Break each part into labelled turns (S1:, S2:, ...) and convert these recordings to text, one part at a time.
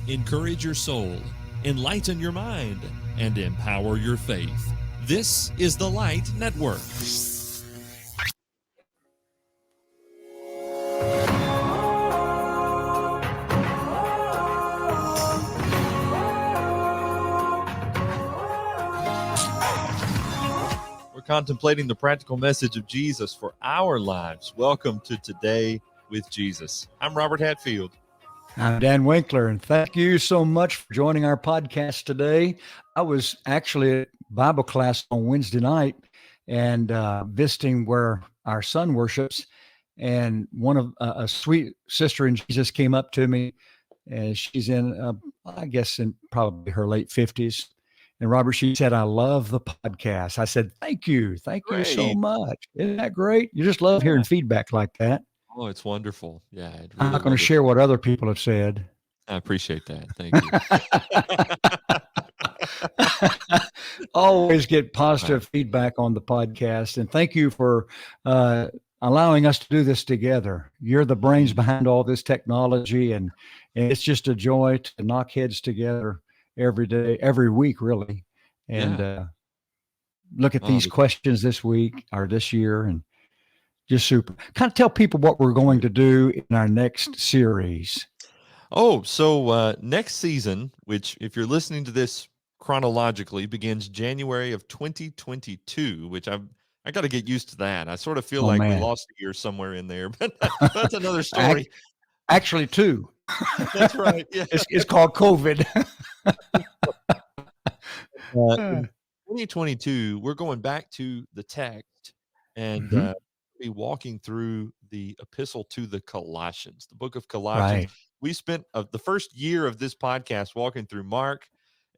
S1: encourage your soul, enlighten your mind, and empower your faith. This is the Light Network. We're contemplating the practical message of Jesus for our lives. Welcome to Today with Jesus. I'm Robert Hatfield.
S2: I'm Dan Winkler, and thank you so much for joining our podcast today. I was actually at Bible class on Wednesday night and visiting where our son worships, and one of a sweet sister in Jesus came up to me, and she's in, I guess, in probably her late 50s. And Robert, she said, "I love the podcast." I said, Thank you
S1: Great.
S2: so much. Isn't that great? You just love hearing feedback like that.
S1: Oh, it's wonderful. Yeah. Really
S2: I'm not going to share what other people have said.
S1: I appreciate that. Thank you.
S2: Always get positive feedback on the podcast. And thank you for allowing us to do this together. You're the brains behind all this technology, and it's just a joy to knock heads together every day, every week, really. And look at these questions this week or this year, and just super. Kind of tell people what we're going to do in our next series.
S1: So next season, which if you're listening to this chronologically, begins January of 2022, which I got to get used to that. I sort of feel we lost a year somewhere in there, but that's another story.
S2: Actually, two.
S1: That's right. Yeah.
S2: It's called COVID.
S1: 2022, we're going back to the text and be walking through the epistle to the Colossians, the book of Colossians.
S2: Right.
S1: We spent the first year of this podcast walking through Mark,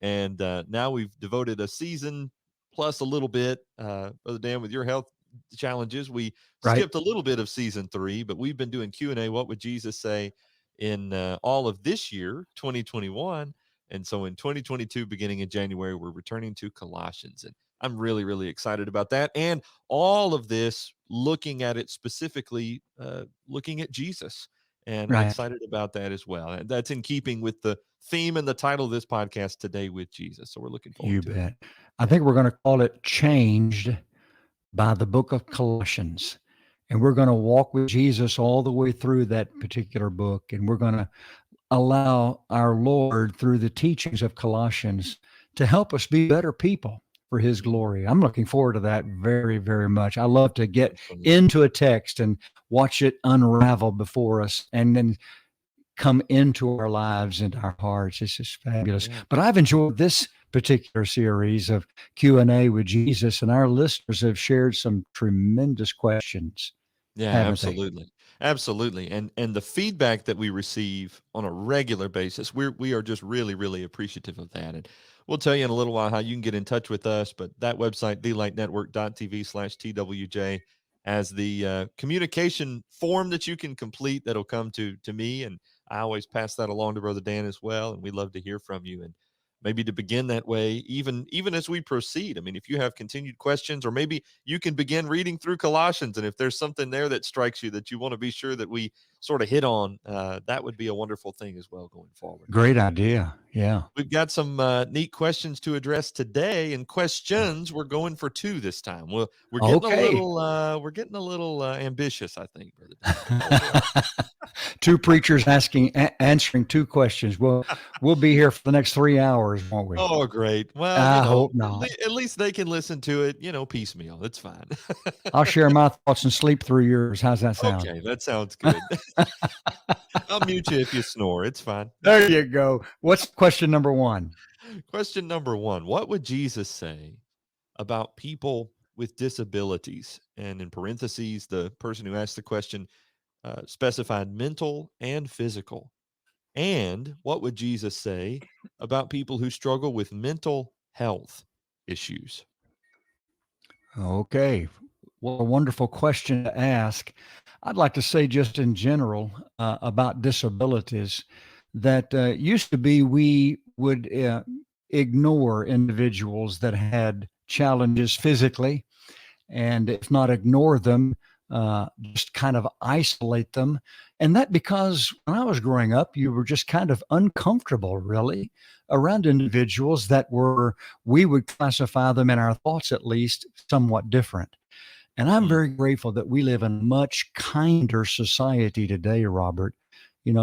S1: and now we've devoted a season plus a little bit, Brother Dan, with your health challenges. We skipped a little bit of season 3, but we've been doing Q&A, what would Jesus say, in all of this year, 2021. And so in 2022, beginning in January, we're returning to Colossians. And I'm really, really excited about that. And all of this, looking at it specifically, looking at Jesus. And I'm excited about that as well. And that's in keeping with the theme and the title of this podcast, Today with Jesus. So we're looking forward to it.
S2: I think we're going to call it Changed by the book of Colossians. And we're going to walk with Jesus all the way through that particular book. And we're going to allow our Lord, through the teachings of Colossians, to help us be better people for his glory. I'm looking forward to that very, very much. I love to get into a text and watch it unravel before us and then come into our lives and our hearts. It's just fabulous. Yeah. But I've enjoyed this particular series of Q&A with Jesus, and our listeners have shared some tremendous questions.
S1: Yeah, absolutely. Absolutely. And the feedback that we receive on a regular basis, we are just really, really appreciative of that. And we'll tell you in a little while how you can get in touch with us, but that website, thelightnetwork.tv/TWJ, has the communication form that you can complete that'll come to me. And I always pass that along to Brother Dan as well. And we'd love to hear from you. And maybe to begin that way, even as we proceed. I mean, if you have continued questions, or maybe you can begin reading through Colossians, and if there's something there that strikes you that you want to be sure that we sort of hit on, that would be a wonderful thing as well going forward.
S2: Great idea. Yeah.
S1: We've got some neat questions to address today, and questions we're going for 2 this time. We're getting a little ambitious, I think, Brother.
S2: 2 preachers answering 2 questions. We'll be here for the next 3 hours, won't we?
S1: Oh, great. Well,
S2: I hope not.
S1: At least they can listen to it, piecemeal. It's fine.
S2: I'll share my thoughts and sleep through yours. How's that sound?
S1: Okay, that sounds good. I'll mute you if you snore. It's fine.
S2: There you go. What's question number 1?
S1: Question number 1. What would Jesus say about people with disabilities? And in parentheses, the person who asked the question specified mental and physical. And what would Jesus say about people who struggle with mental health issues?
S2: Okay. What a wonderful question to ask. I'd like to say just in general about disabilities that used to be we would ignore individuals that had challenges physically, and if not ignore them, just kind of isolate them. And that because when I was growing up, you were just kind of uncomfortable, really, around individuals that were, we would classify them in our thoughts at least, somewhat different. And I'm
S1: Mm,
S2: very grateful that we live in a much kinder society today, Robert.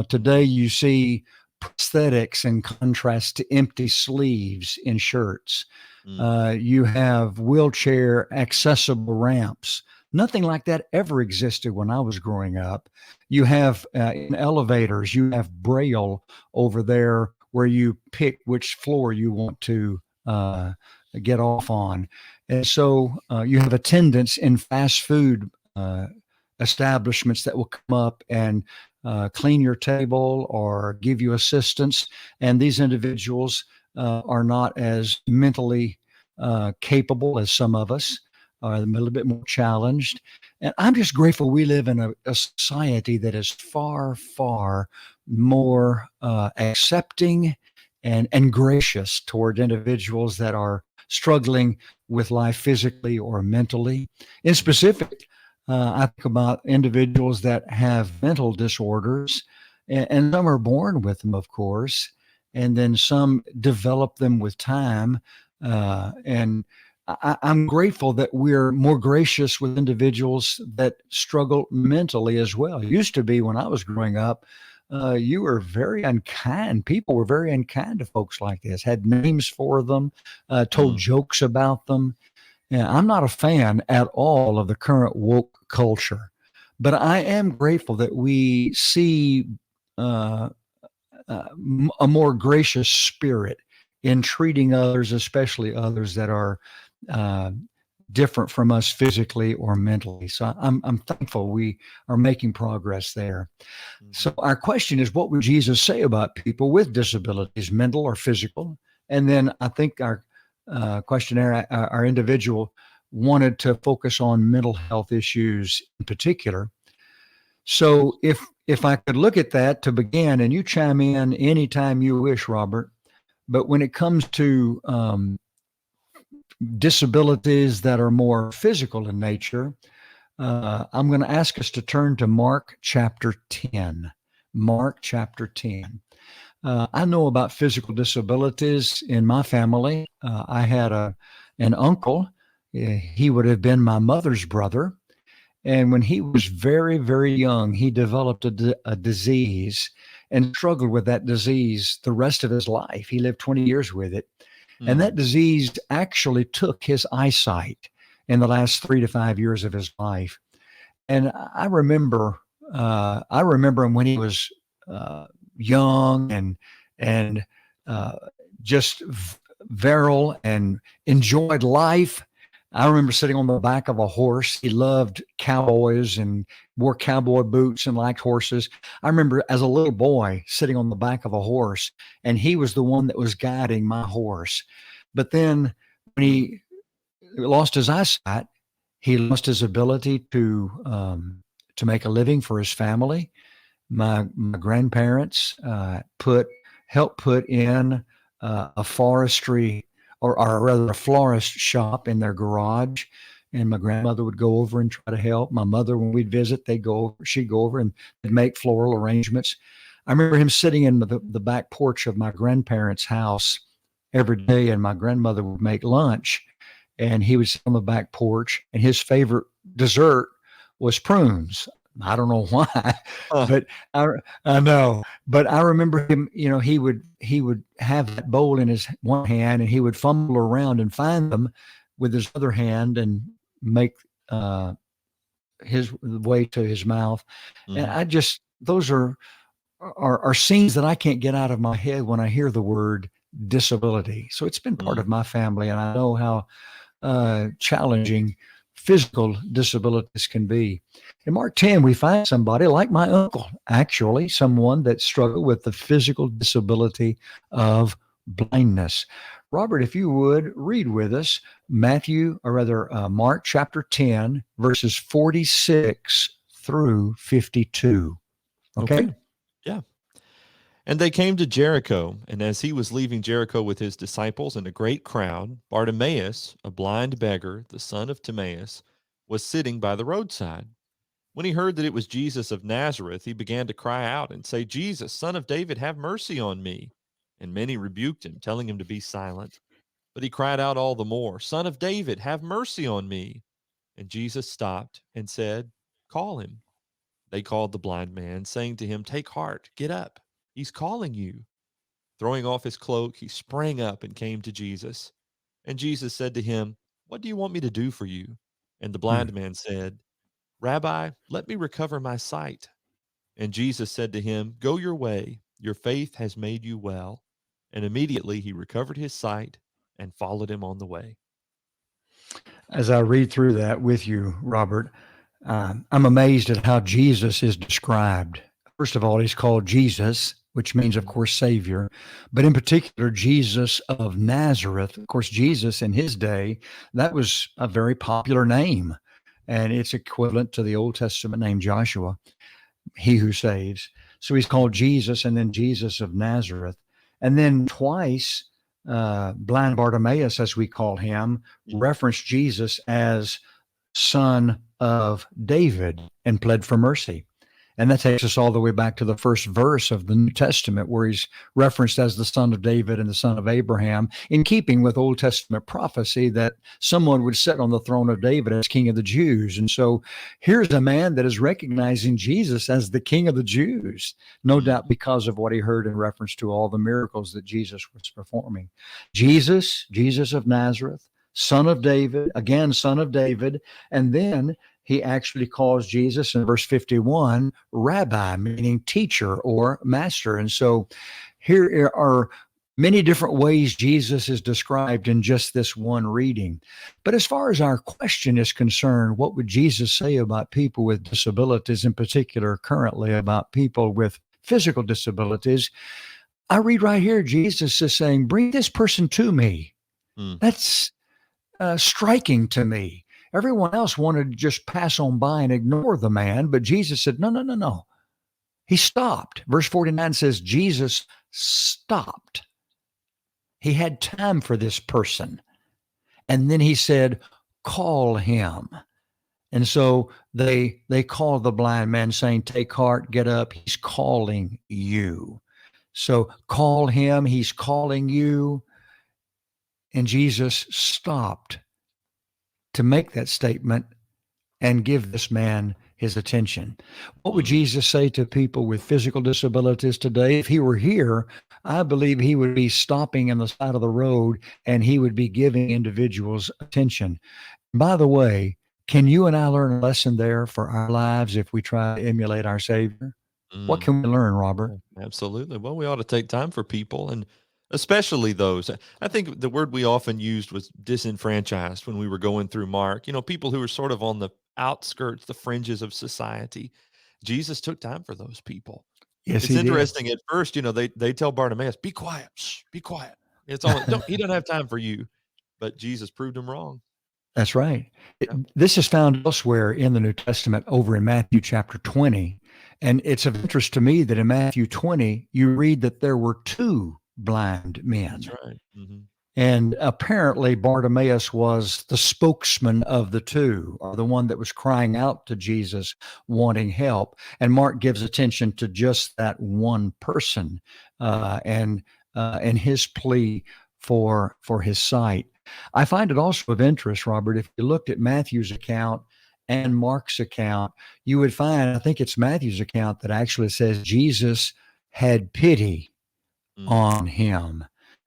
S2: Today
S1: mhm,
S2: you see prosthetics in contrast to empty sleeves in shirts.
S1: mm,
S2: You have wheelchair accessible ramps. Nothing like that ever existed when I was growing up. You have in elevators, you have braille over there where you pick which floor you want to get off on. And so you have attendants in fast food establishments that will come up and clean your table or give you assistance. And these individuals are not as mentally capable as some of us, are a little bit more challenged. And I'm just grateful we live in a society that is far, far more accepting and gracious toward individuals that are struggling with life physically or mentally. In
S1: mm,
S2: specific, I think about individuals that have mental disorders, and some are born with them, of course, and then some develop them with time. And I'm grateful that we're more gracious with individuals that struggle mentally as well. It used to be when I was growing up, you were very unkind. People were very unkind to folks like this, had names for them, told
S1: mm,
S2: jokes about them. Yeah, I'm not a fan at all of the current woke culture, but I am grateful that we see uh, a more gracious spirit in treating others, especially others that are uh, different from us physically or mentally. So I'm thankful we are making progress there. So
S1: mhm,
S2: our question is, what would Jesus say about people with disabilities, mental or physical? And then I think our questionnaire, our individual wanted to focus on mental health issues in particular. So if I could look at that to begin, and you chime in anytime you wish, Robert. But when it comes to disabilities that are more physical in nature, I'm going to ask us to turn to Mark chapter 10. Mark chapter 10. I know about physical disabilities in my family. I had an uncle. He would have been my mother's brother. And when he was very, very young, he developed a disease and struggled with that disease the rest of his life. He lived 20 years with it. And
S1: mm,
S2: that disease actually took his eyesight in the last 3 to 5 years of his life. And I remember him when he was uh, young and uh, just virile and enjoyed life. I remember sitting on the back of a horse. He loved cowboys and wore cowboy boots and liked horses. I remember as a little boy sitting on the back of a horse, and he was the one that was guiding my horse. But then when
S1: mm,
S2: he lost his eyesight, he lost his ability to make a living for his family. My grandparents helped put in a forestry or rather a florist shop in their garage. And my grandmother would go over and try to help. My mother, when we'd visit, she'd go over and they'd make floral arrangements. I remember him sitting in the back porch of my grandparents' house every day, and my grandmother would make lunch, and he would sit on the back porch, and his favorite dessert was prunes. I don't know why,
S1: huh,
S2: but I I know, but I remember him. He would have that bowl in his one hand, and he would fumble around and find them with his other hand and make uh, his way to his mouth. And
S1: mhm,
S2: I just those are scenes that I can't get out of my head when I hear the word disability. So it's been part
S1: mm,
S2: of my family, and I know how challenging physical disabilities can be. In Mark 10, we find somebody like my uncle, actually, someone that struggled with the physical disability of blindness. Robert, if you would read with us Mark chapter 10, verses 46 through 52. Okay?
S1: okay, yeah. And they came to Jericho, and as he was leaving Jericho with his disciples and a great crowd, Bartimaeus, a blind beggar, the son of Timaeus, was sitting by the roadside. When he heard that it was Jesus of Nazareth, he began to cry out and say, Jesus, Son of David, have mercy on me. And many rebuked him, telling him to be silent. But he cried out all the more, Son of David, have mercy on me. And Jesus stopped and said, Call him. They called the blind man, saying to him, Take heart, get up. He's calling you. Throwing off his cloak, he sprang up and came to Jesus. And Jesus said to him, What do you want me to do for you? And the
S2: Hmm.
S1: blind man said, Rabbi, let me recover my sight. And Jesus said to him, Go your way, your faith has made you well. And immediately he recovered his sight and followed him on the way.
S2: As I read through that with you, Robert, I'm amazed at how Jesus is described. First of all, he's called Jesus, which means, of
S1: Mhm.
S2: course, Savior, but in particular, Jesus of Nazareth. Of course, Jesus in his day, that was a very popular name, and it's equivalent to the Old Testament name Joshua, he who saves. So he's called
S1: Mhm.
S2: Jesus and then Jesus of Nazareth. And then twice, blind Bartimaeus, as we call him,
S1: Mhm.
S2: referenced Jesus as son of David and pled for mercy. And that takes us all the way back to the first verse of the New Testament, where he's referenced as the son of David and the son of Abraham, in keeping with Old Testament prophecy that someone would sit on the throne of David as king of the Jews. And so here's a man that is recognizing Jesus as the king of the Jews, no doubt
S1: Mhm.
S2: because of what he heard in reference to all the miracles that Jesus was performing. Jesus of Nazareth, son of David, again, son of David. And then he actually calls Jesus in verse 51 rabbi, meaning teacher or master. And so here are many different ways Jesus is described in just this one reading. But as far as our question is concerned, what would Jesus say about people with disabilities, in particular, currently about people with physical disabilities? I read right here, Jesus is saying, Bring this person to me.
S1: Mm.
S2: That's striking to me. Everyone else wanted to just pass on by and ignore the man, but Jesus said, No, no, no, no. He stopped. Verse 49 says, Jesus stopped. He had time for this person. And then he said, Call him. And so they called the blind man, saying, Take heart, get up. He's calling you. So call him. He's calling you. And Jesus stopped to make that statement and give this man his attention. What would
S1: Mm.
S2: Jesus say to people with physical disabilities today? If he were here, I believe he would be stopping on the side of the road and he would be giving individuals attention. By the way, can you and I learn a lesson there for our lives if we try to emulate our Savior? What
S1: Mm.
S2: can we learn, Robert?
S1: Yeah, absolutely. Well, we ought to take time for people, and especially those. I think the word we often used was disenfranchised when we were going through Mark. People who are sort of on the outskirts, the fringes of society. Jesus took time for those people.
S2: Yes,
S1: It's
S2: he did.
S1: interesting at first, they tell Bartimaeus, "Be quiet, shh, be quiet." It's all don't he doesn't have time for you, but Jesus proved him wrong.
S2: That's right.
S1: Yeah.
S2: This is found elsewhere in the New Testament over in Matthew chapter 20. And it's of interest to me that in Matthew 20, you read that there were two blind
S1: That's
S2: men.
S1: right. Hmm.
S2: And apparently, Bartimaeus was the spokesman of the two, or the one that was crying out to Jesus, wanting help. And Mark gives attention to just that one person and his plea for his sight. I find it also of interest, Robert, if you looked at Matthew's account and Mark's account, you would find, I think it's Matthew's account that actually says Jesus had pity
S1: Mm.
S2: on him.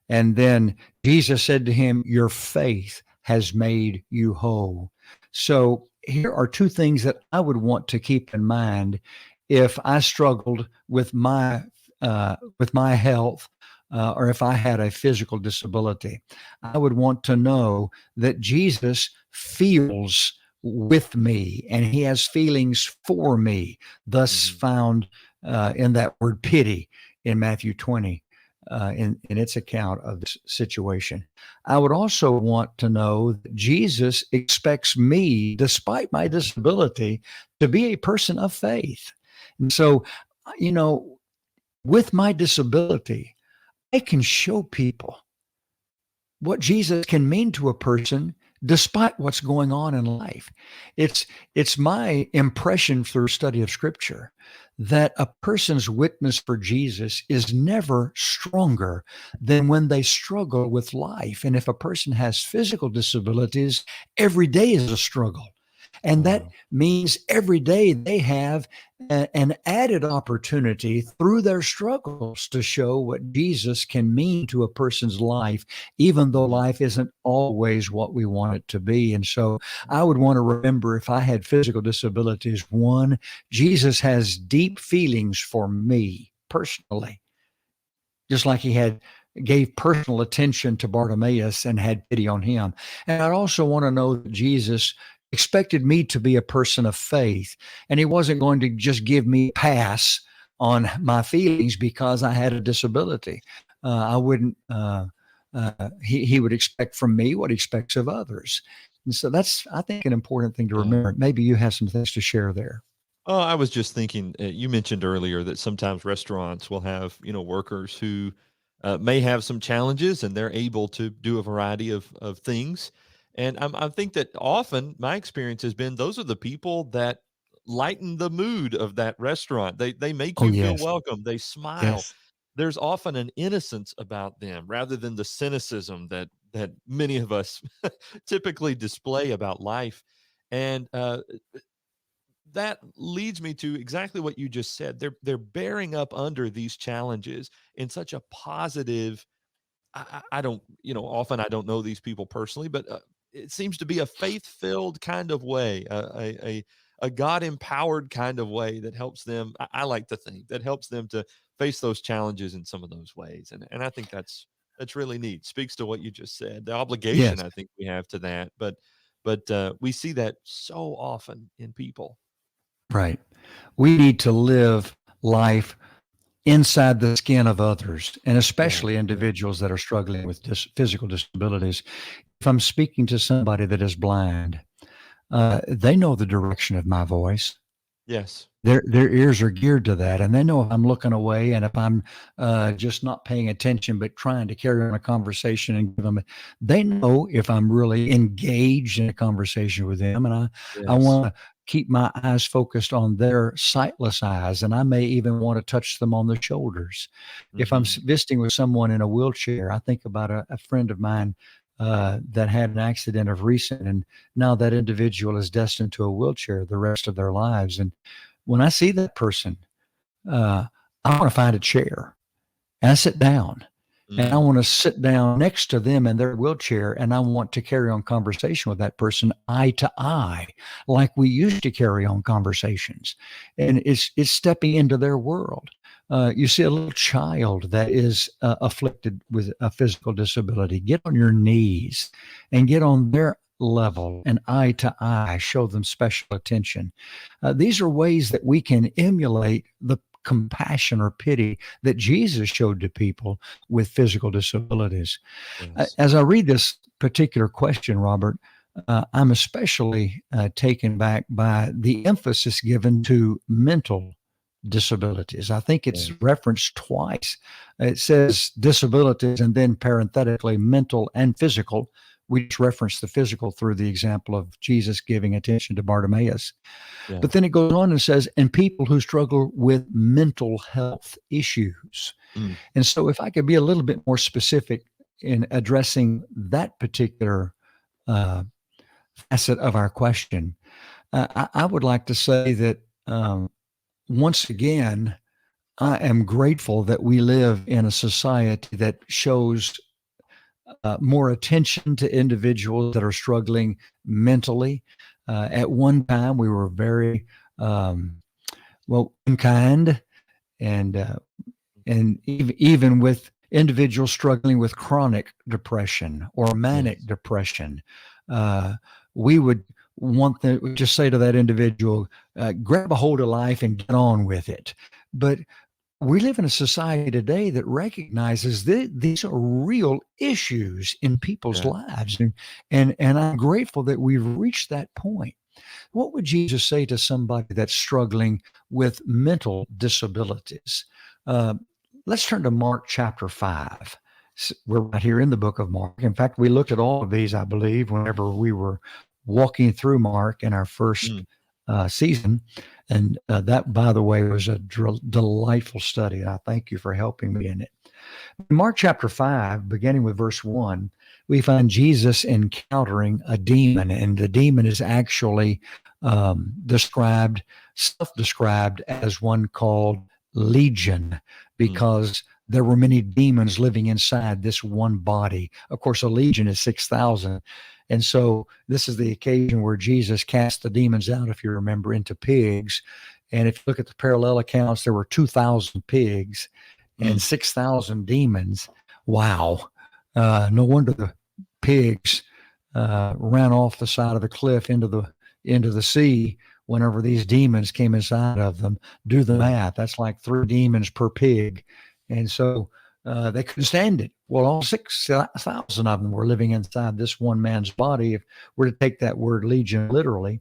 S2: And then Jesus said to him, Your faith has made you whole. So here are two things that I would want to keep in mind if I struggled with my health, or if I had a physical disability. I would want to know that Jesus feels with me and he has feelings for me, thus
S1: Hmm.
S2: found in that word pity in Matthew 20 in its account of this situation. I would also want to know that Jesus expects me, despite my disability, to be a person of faith. And so, you know, with my disability, I can show people what Jesus can mean to a person despite what's going on in life. It's it's my impression through study of scripture that a person's witness for Jesus is never stronger than when they struggle with life. And if a person has physical disabilities, every day is a struggle. And that
S1: Wow.
S2: means every day they have an added opportunity through their struggles to show what Jesus can mean to a person's life, even though
S1: Mhm.
S2: life isn't always what we want it to be. And so I would want to remember, if I had physical disabilities, one, Jesus has deep feelings for me personally, just like he had gave personal attention to Bartimaeus and had pity on him. And I'd also want to know that Jesus expected me to be a person of faith, and he wasn't going to just give me a pass on my feelings because I had a disability. I wouldn't. He would expect from me what he expects of others. And so that's, I think, an important thing to
S1: Yeah.
S2: remember. Maybe you have some things to share there.
S1: Oh, I was just thinking, you mentioned earlier that sometimes restaurants will have, workers who may have some challenges and they're able to do a variety of things. And I think that often my experience has been those are the people that lighten the mood of that restaurant. They make
S2: Oh
S1: you feel
S2: yes,
S1: welcome. They smile.
S2: yes,
S1: There's often an innocence about them rather than the cynicism that many of us typically display about life. And that leads me to exactly what you just said. They're bearing up under these challenges in such a positive. I don't, often I don't know these people personally, but it seems to be a faith-filled kind of way, a God-empowered kind of way that helps them. I like to think that helps them to face those challenges in some of those ways, and I think that's really neat. Speaks to what you just said, the obligation
S2: yes.
S1: I think we have to that, but we see that so often in people.
S2: Right. We need to live life inside the skin of others, and
S1: Yeah,
S2: especially
S1: yeah,
S2: individuals that are struggling with physical disabilities. If I'm speaking to somebody that is blind, they know the direction of my voice.
S1: yes,
S2: Their ears are geared to that, and they know if I'm looking away and if I'm just not paying attention, but trying to carry on a conversation and give them. They know if I'm really engaged in a conversation with them, and I
S1: yes.
S2: want to keep my eyes focused on their sightless eyes, and I may even want to touch them on the shoulders. If I'm
S1: Mhm.
S2: visiting with someone in a wheelchair, I think about a friend of mine. That had an accident of recent, and now that individual is destined to a wheelchair the rest of their lives. And when I see that person, uh, I want to find a chair and I sit down. And I
S1: Mm,
S2: want to sit down next to them in their wheelchair, and I want to carry on conversation with that person eye to eye, like we used to carry on conversations. And it's stepping into their world. You see a little child that is afflicted with a physical disability. Get on your knees and get on their level and eye to eye. Show them special attention. These are ways that we can emulate the compassion or pity that Jesus showed to people with physical disabilities.
S1: yes,
S2: As I read this particular question, Robert, I'm especially taken back by the emphasis given to mental disabilities. I think it's
S1: yes,
S2: referenced twice. It says disabilities and then parenthetically mental and physical. We just referenced the physical through the example of Jesus giving attention to Bartimaeus.
S1: yeah.
S2: But then it goes on and says, and people who struggle with mental health issues.
S1: Mm,
S2: And so, if I could be a little bit more specific in addressing that particular uh, facet of our question, I would like to say that once again, I am grateful that we live in a society that shows more attention to individuals that are struggling mentally. At one time, we were very unkind and even with individuals struggling with chronic depression or manic
S1: yes,
S2: depression, uh, we would want to just say to that individual, grab a hold of life and get on with it. But we live in a society today that recognizes that these are real issues in people's
S1: yeah.
S2: lives, and I'm grateful that we've reached that point. What would Jesus say to somebody that's struggling with mental disabilities? Uh, let's turn to Mark chapter 5. We're right here in the book of Mark. In fact, we looked at all of these, I believe, whenever we were walking through Mark in our first
S1: Mm.
S2: season. And that, by the way, was a delightful study. And I thank you for helping me in it. In Mark chapter 5, beginning with verse 1, we find Jesus encountering a demon, and the demon is actually self described as one called Legion,
S1: Mm.
S2: because there were many demons living inside this one body. Of course, a legion is 6,000. And so this is the occasion where Jesus cast the demons out, if you remember, into pigs. And if you look at the parallel accounts, there were 2,000 pigs and
S1: Mm.
S2: 6,000 demons. Wow. No wonder the pigs ran off the side of the cliff into the sea whenever these demons came inside of them. Do the
S1: Yeah.
S2: math. That's like 3 demons per pig. And so they couldn't stand it. Well, all 6,000 of them were living inside this one man's body, if we're to take that word legion literally.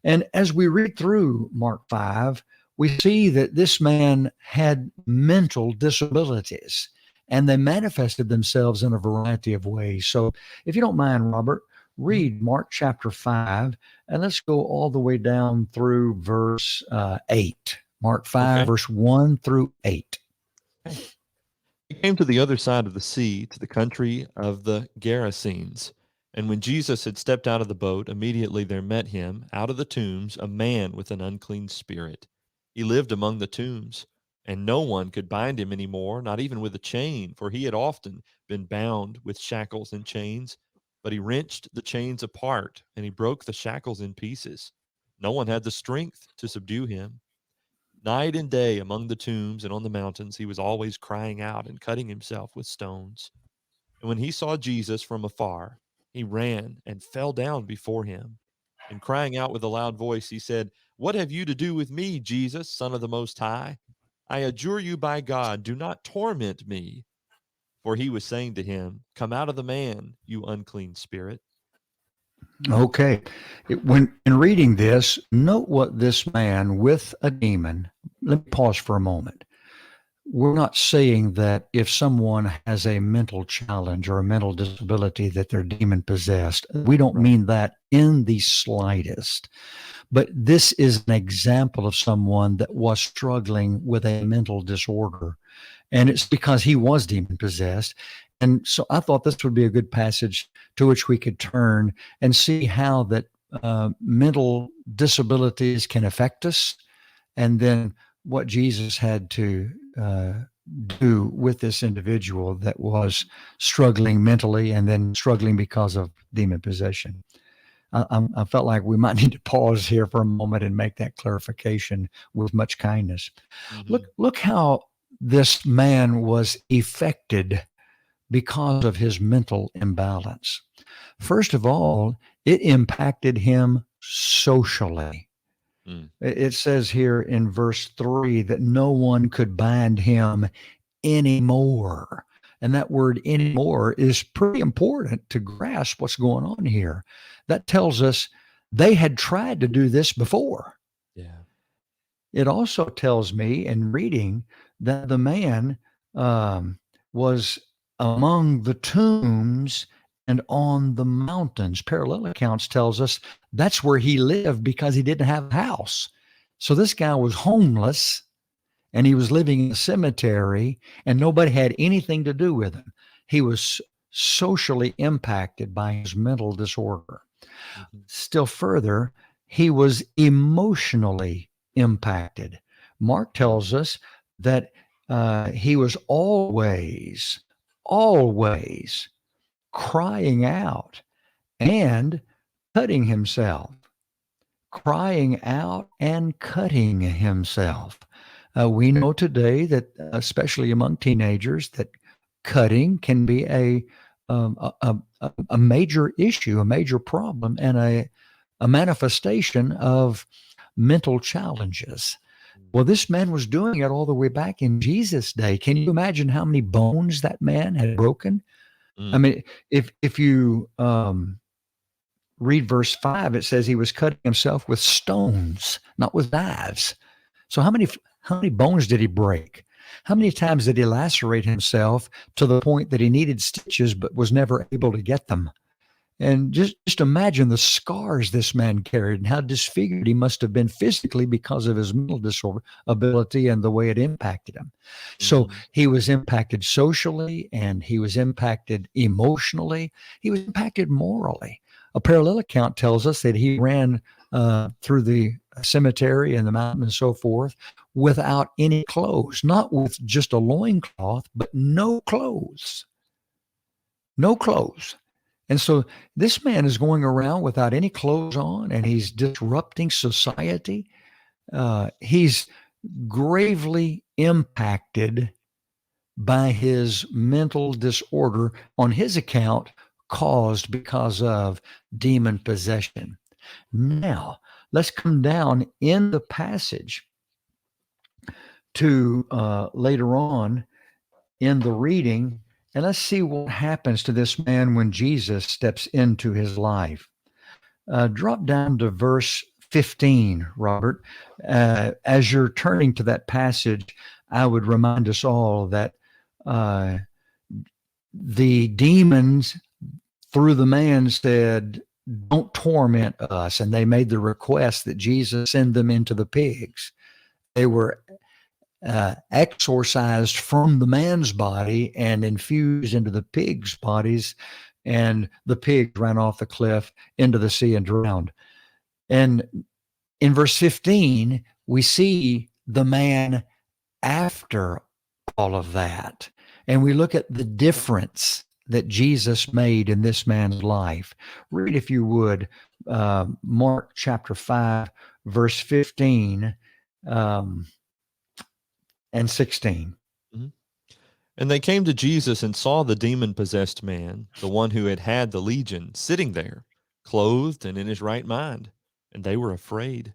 S2: And as we read through Mark 5, we see that this man had mental disabilities, and they manifested themselves in a variety of ways. So, if you don't mind, Robert,
S1: Mhm.
S2: read Mark chapter 5, and let's go all the way down through verse 8. Mark 5,
S1: Okay.
S2: verse 1 through 8.
S1: Okay. They came to the other side of the sea, to the country of the Gerasenes. And when Jesus had stepped out of the boat, immediately there met him, out of the tombs, a man with an unclean spirit. He lived among the tombs, and no one could bind him any more, not even with a chain, for he had often been bound with shackles and chains. But he wrenched the chains apart, and he broke the shackles in pieces. No one had the strength to subdue him. Night and day among the tombs and on the mountains, he was always crying out and cutting himself with stones. And when he saw Jesus from afar, he ran and fell down before him. And crying out with a loud voice, he said, "What have you to do with me, Jesus, Son of the Most High? I adjure you by God, do not torment me." For he was saying to him, "Come out of the man, you unclean spirit."
S2: Okay. When in reading this, note what this man with a demon, let me pause for a moment. We're not saying that if someone has a mental challenge or a mental disability that they're demon possessed. We don't
S1: Right.
S2: mean that in the slightest. But this is an example of someone that was struggling with a mental disorder. And it's because he was demon possessed. And so I thought this would be a good passage to which we could turn and see how that mental disabilities can affect us, and then what Jesus had to do with this individual that was struggling mentally and then struggling because of demon possession. I felt like we might need to pause here for a moment and make that clarification with much kindness.
S1: Hmm.
S2: Look how this man was affected because of his mental imbalance. First of all, it impacted him socially.
S1: Mm.
S2: It says here in verse 3 that no one could bind him anymore. And that word anymore is pretty important to grasp what's going on here. That tells us they had tried to do this before.
S1: Yeah.
S2: It also tells me in reading that the man was among the tombs and on the mountains. Parallel accounts tells us that's where he lived because he didn't have a house. So this guy was homeless and he was living in a cemetery and nobody had anything to do with him. He was socially impacted by his mental disorder.
S1: Hmm.
S2: Still further, he was emotionally impacted. Mark
S1: Mm.
S2: tells us that he was always crying out and cutting himself, crying out and cutting himself. We know today that, especially among teenagers, that cutting can be a major issue, a major problem, and a manifestation of mental challenges. Well, this man was doing it all the way back in Jesus' day. Can you imagine how many bones that man had broken? I
S1: Mm.
S2: mean, if you read verse 5, it says he was cutting himself with stones, not with knives. So how many bones did he break? How many times did he lacerate himself to the point that he needed stitches but was never able to get them? And just imagine the scars this man carried and how disfigured he must have been physically because of his mental disorder ability and the way it impacted him. So
S1: Mm-hmm.
S2: he was impacted socially and he was impacted emotionally. He was impacted morally. A parallel account tells us that he ran through the cemetery and the mountain and so forth without any clothes, not with just a loincloth, but no clothes. No clothes. And so this man is going around without any clothes on and he's disrupting society. He's gravely impacted by his mental disorder on his account caused because of demon possession. Now, let's come down in the passage to later on in the reading, and let's see what happens to this man when Jesus steps into his life. Drop down to verse 15, Robert. As you're turning to that passage, I would remind us all that uh, the demons through the man said, "Don't torment us." And they made the request that Jesus send them into the pigs. They were exorcised from the man's body and infused into the pigs' bodies, and the pigs ran off the cliff into the sea and drowned. And in verse 15, we see the man after all of that. And we look at the difference that Jesus made in this man's life. Read, if you would, Mark chapter 5, verse 15 um, and 16.
S1: Mm-hmm. And they came to Jesus and saw the demon possessed man, the one who had had the legion, sitting there, clothed and in his right mind. And they were afraid.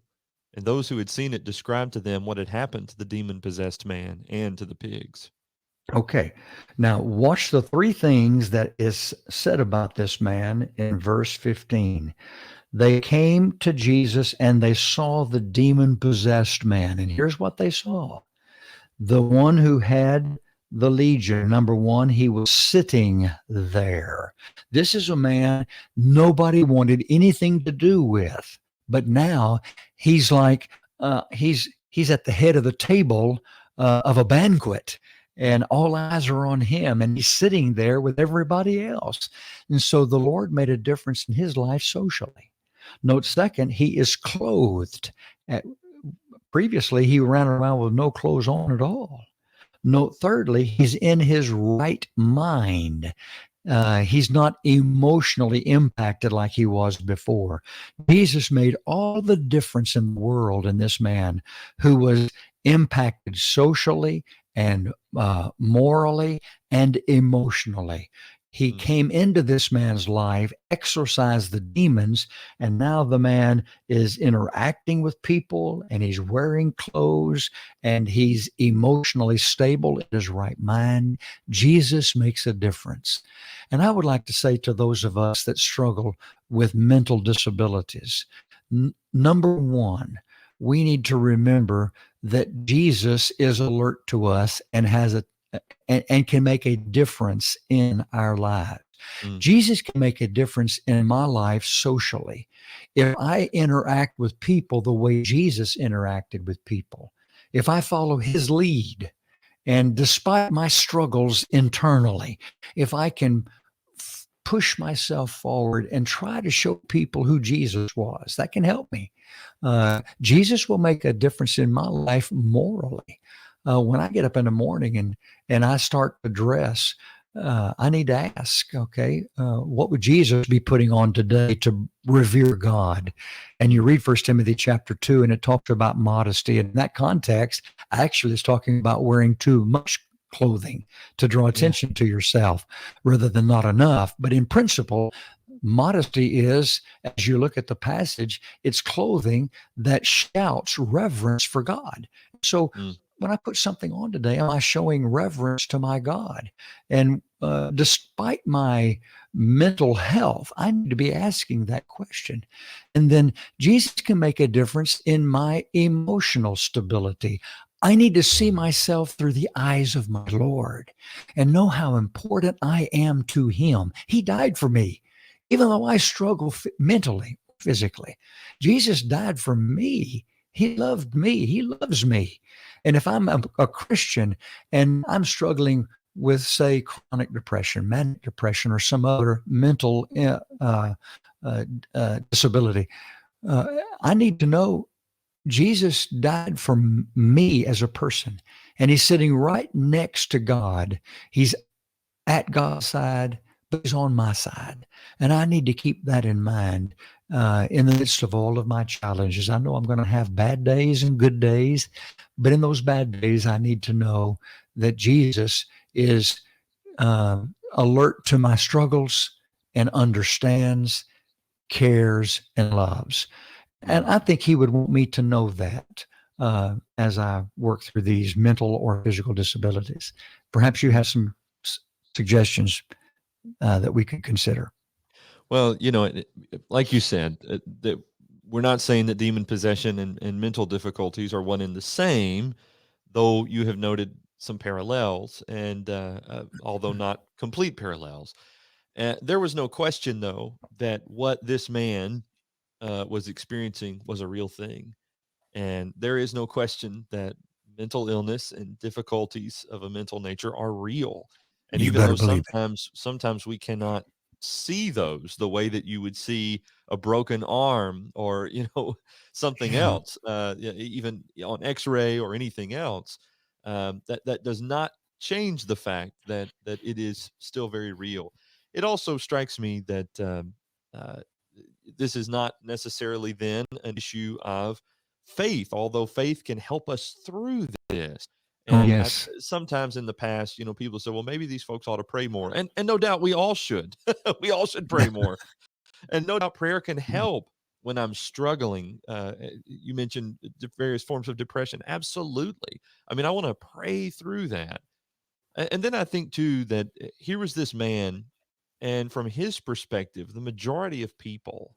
S1: And those who had seen it described to them what had happened to the demon possessed man and to the pigs.
S2: Okay, now watch the three things that is said about this man in verse 15. They came to Jesus and they saw the demon possessed man. And here's what they saw: the one who had the legion. Number one, he was sitting there. This is a man nobody wanted anything to do with, but now he's like he's at the head of the table of a banquet, and all eyes are on him, and he's sitting there with everybody else. And so the Lord made a difference in his life socially. Note second, he is clothed. At, previously, he ran around with no clothes on at all. Note thirdly, he's in his right mind. He's not emotionally impacted like he was before. Jesus made all the difference in the world in this man who was impacted socially and morally and emotionally. He
S1: Mm.
S2: came into this man's life, exorcised the demons, and now the man is interacting with people and he's wearing clothes and he's emotionally stable in his right mind. Jesus makes a difference. And I would like to say to those of us that struggle with mental disabilities, number one, we need to remember that Jesus is alert to us and has and can make a difference in our lives.
S1: Mm.
S2: Jesus can make a difference in my life socially. If I interact with people the way Jesus interacted with people, if I follow his lead, and despite my struggles internally, if I can push myself forward and try to show people who Jesus was, that can help me. Jesus will make a difference in my life morally. When I get up in the morning and I start to dress, I need to ask, okay, what would Jesus be putting on today to revere God? And you read First Timothy chapter 2, and it talks about modesty. And in that context, actually, it's talking about wearing too much clothing to draw
S1: Yeah.
S2: attention to yourself rather than not enough. But in principle, modesty is, as you look at the passage, it's clothing that shouts reverence for God. So
S1: Mm.
S2: when I put something on today, am I showing reverence to my God? And despite my mental health, I need to be asking that question. And then Jesus can make a difference in my emotional stability. I need to see myself through the eyes of my Lord and know how important I am to Him. He died for me, even though I struggle mentally, physically. Jesus died for me. He loved me. He loves me. And if I'm a Christian and I'm struggling with, say, chronic depression, manic depression, or some other mental disability, uh, I need to know Jesus died for me as a person, and He's sitting right next to God. He's at God's side, but He's on my side. And I need to keep that in mind in the midst of all of my challenges. I know I'm going to have bad days and good days, but in those bad days, I need to know that Jesus is alert to my struggles and understands, cares, and loves. And I think He would want me to know that as I work through these mental or physical disabilities. Perhaps you have some suggestions that we could consider.
S1: Well, like you said, that we're not saying that demon possession and mental difficulties are one and the same, though you have noted some parallels, and although not complete parallels. There was no question, though, that what this man was experiencing was a real thing. And there is no question that mental illness and difficulties of a mental nature are real. And
S2: You
S1: even
S2: better
S1: though
S2: believe it.
S1: sometimes we cannot see those the way that you would see a broken arm or something
S2: Yeah.
S1: else, even on X-ray or anything else, that does not change the fact that it is still very real. It also strikes me that uh, this is not necessarily then an issue of faith, although faith can help us through this.
S2: Oh,
S1: And
S2: yes.
S1: sometimes in the past, people say, well, maybe these folks ought to pray more. And no doubt we all should. We all should pray more. And no doubt prayer can help when I'm struggling. You mentioned various forms of depression. Absolutely. I mean, I want to pray through that. And then I think, too, that here was this man, and from his perspective, the majority of people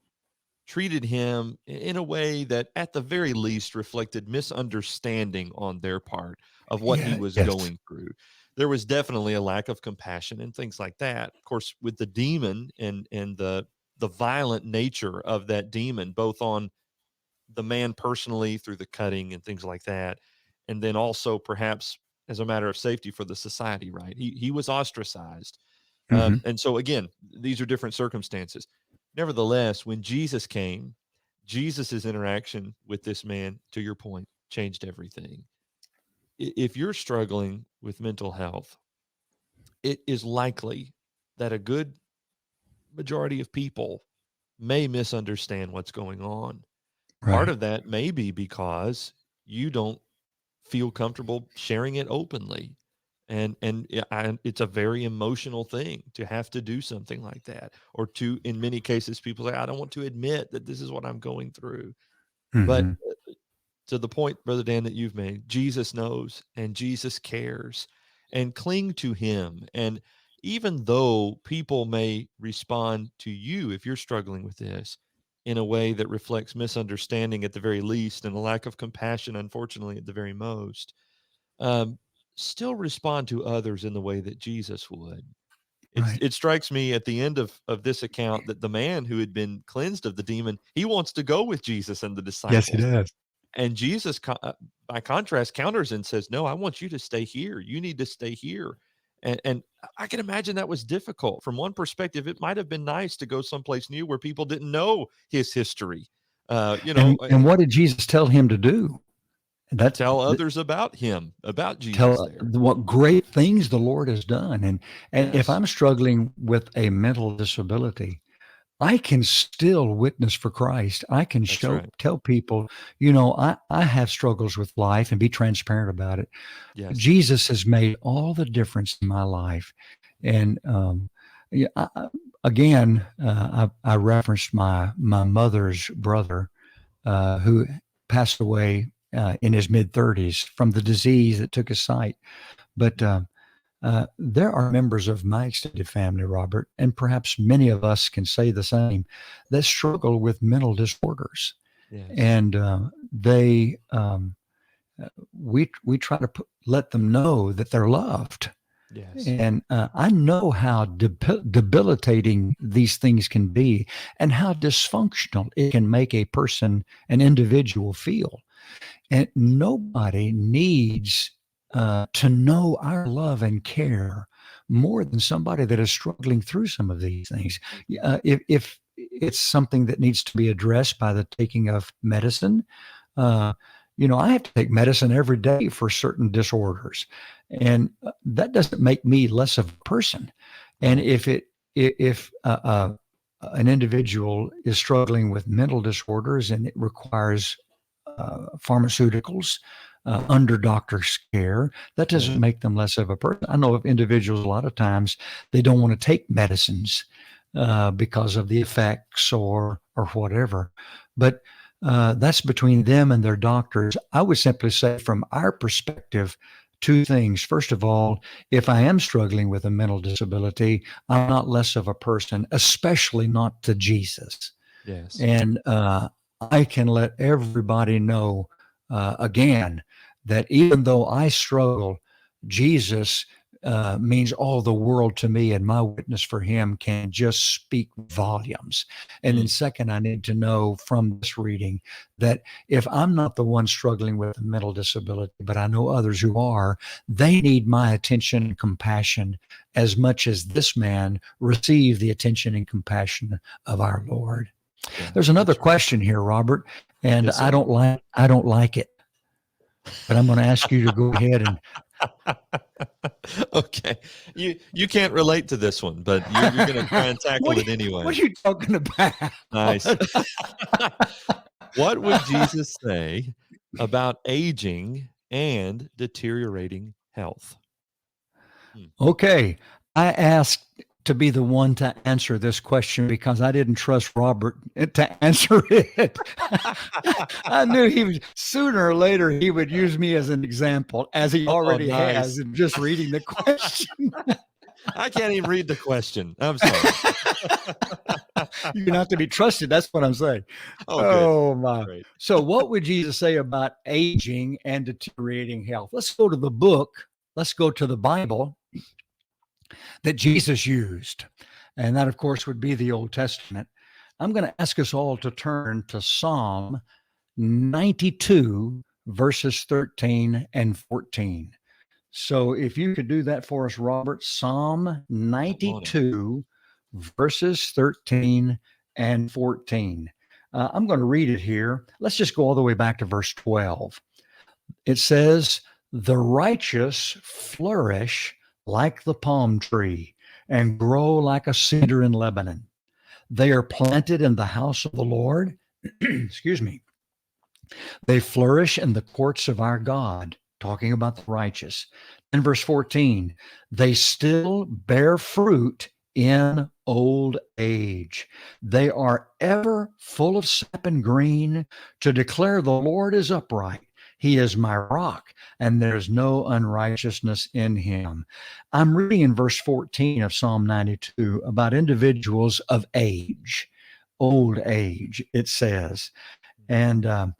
S1: treated him in a way that at the very least reflected misunderstanding on their part of what he
S2: Yeah.
S1: was
S2: Yes.
S1: going through. There was definitely a lack of compassion and things like that. Of course, with the demon and the violent nature of that demon, both on the man personally through the cutting and things like that, and then also perhaps as a matter of safety for the society, right? He was ostracized,
S2: Hmm.
S1: and so again, these are different circumstances. Nevertheless, when Jesus came, Jesus's interaction with this man, to your point, changed everything. If you're struggling with mental health, it is likely that a good majority of people may misunderstand what's going on. Part
S2: Right.
S1: of that may be because you don't feel comfortable sharing it openly. And yeah, it's a very emotional thing to have to do something like that, or to, in many cases, people say, I don't want to admit that this is what I'm going through. But
S2: Hmm.
S1: to the point, Brother Dan, that you've made, Jesus knows and Jesus cares, and cling to Him. And even though people may respond to you, if you're struggling with this, in a way that reflects misunderstanding at the very least and a lack of compassion, unfortunately, at the very most, um, still respond to others in the way that Jesus would.
S2: Right.
S1: It strikes me at the end of this account that the man who had been cleansed of the demon, he wants to go with Jesus and the
S2: Yes, he
S1: disciples.
S2: does.
S1: And Jesus, by contrast, counters and says, "No, I want you to stay here. You need to stay here." And I can imagine that was difficult. From one perspective, it might have been nice to go someplace new where people didn't know his history. You know,
S2: And what did Jesus tell him to do? That
S1: tell others about him, about Jesus.
S2: tell
S1: There,
S2: what great things the Lord has done. And if
S1: yes,
S2: I'm struggling with a mental disability, I can still witness for Christ. I can
S1: that's right.
S2: tell people, I have struggles with life and be transparent about it.
S1: Yes,
S2: Jesus has made all the difference in my life. And yeah, again, I referenced my mother's brother who passed away in his mid 30s from the disease that took his sight. But
S1: mhm,
S2: there are members of my extended family, Robert, and perhaps many of us can say the same, that struggle with mental disorders.
S1: yes,
S2: And they we try to let them know that they're loved.
S1: Yes.
S2: And I know how debilitating these things can be and how dysfunctional it can make a person, an individual, feel. And nobody needs to know our love and care more than somebody that is struggling through some of these things.
S1: Mhm.
S2: If it's something that needs to be addressed by the taking of medicine, uh, I have to take medicine every day for certain disorders, and that doesn't make me less of a person. And
S1: Right.
S2: if an individual is struggling with mental disorders and it requires pharmaceuticals under doctor's care, that doesn't
S1: Yeah.
S2: make them less of a person. I know of individuals a lot of times they don't want to take medicines because of the effects or whatever, but that's between them and their doctors. I would simply say, from our perspective, two things. First of all, if I am struggling with a mental disability, I'm not less of a person, especially not to Jesus.
S1: Yes.
S2: And I can let everybody know again that even though I struggle, Jesus means all the world to me, and my witness for him can just speak volumes. And then,
S1: Mm.
S2: second, I need to know from this reading that if I'm not the one struggling with a mental disability, but I know others who are, they need my attention and compassion as much as this man received the attention and compassion of our Lord.
S1: Yeah,
S2: There's another
S1: that's right.
S2: question here, Robert, and
S1: Yes, sir.
S2: I don't like it, but I'm going to ask you to go ahead and
S1: Okay. You can't relate to this one, but you're gonna try and tackle it
S2: what
S1: anyway.
S2: are you talking about?
S1: Nice. What would Jesus say about aging and deteriorating health? Hmm.
S2: Okay, I asked to be the one to answer this question because I didn't trust Robert to answer it. I knew he was sooner or later he would use me as an example, as he
S1: Oh,
S2: already has
S1: nice.
S2: in just reading the question.
S1: I can't even read the question. I'm sorry.
S2: You're not to be trusted. That's what I'm saying.
S1: Oh, good.
S2: Oh my.
S1: Great.
S2: So, what would Jesus say about aging and deteriorating health? Let's go to the book. Let's go to the Bible that Jesus used. And that, of course, would be the Old Testament. I'm going to ask us all to turn to Psalm 92, verses 13 and 14. So if you could do that for us, Robert, Psalm
S1: I'm on it.
S2: 92, verses 13 and 14. I'm going to read it here. Let's just go all the way back to verse 12. It says, "The righteous flourish like the palm tree and grow like a cedar in Lebanon. They are planted in the house of the Lord." Excuse me. "They flourish in the courts of our God," talking about the righteous. In verse 14, "They still bear fruit in old age. They are ever full of sap and green to declare the Lord is upright. He is my rock, and there's no unrighteousness in him." I'm reading in verse 14 of Psalm 92 about individuals of age, old age, it says. And